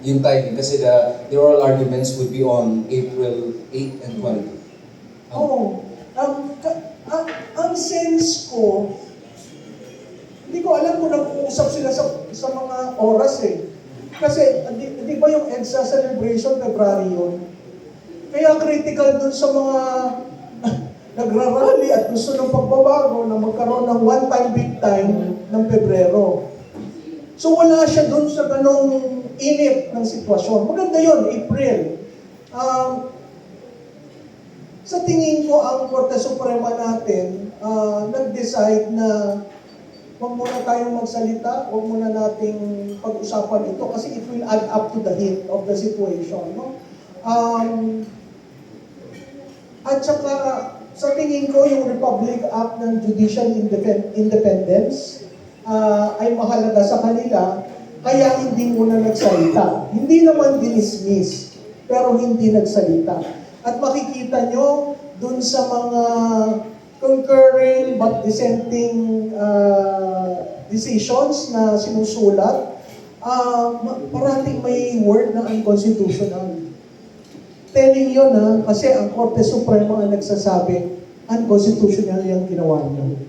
yung timing kasi the oral arguments would be on April 8 and 22. Oo. Ang sense ko, hindi ko alam kung nag-uusap sila sa mga oras eh. Kasi, di ba yung EDSA celebration, February yun? Kaya critical dun sa mga nagrarally at gusto ng pagbabago na magkaroon ng one-time, big-time ng Pebrero. So wala siya dun sa ganong init ng sitwasyon. Maganda yun, April. Sa tingin ko, ang Korte Suprema natin, nag-decide na huwag muna tayong magsalita, huwag muna nating pag-usapan ito kasi it will add up to the heat of the situation. No? At saka, sa tingin ko, yung Republic Act ng Judicial Independence ay mahalaga sa kanila, kaya hindi muna nagsalita. Hindi naman dinismiss, pero hindi nagsalita. At makikita nyo dun sa mga concurring but dissenting decisions na sinusulat, parating may word na unconstitutional. Telling yun kasi ang Korte Suprema ang nagsasabi, unconstitutional yung ginawa niyo.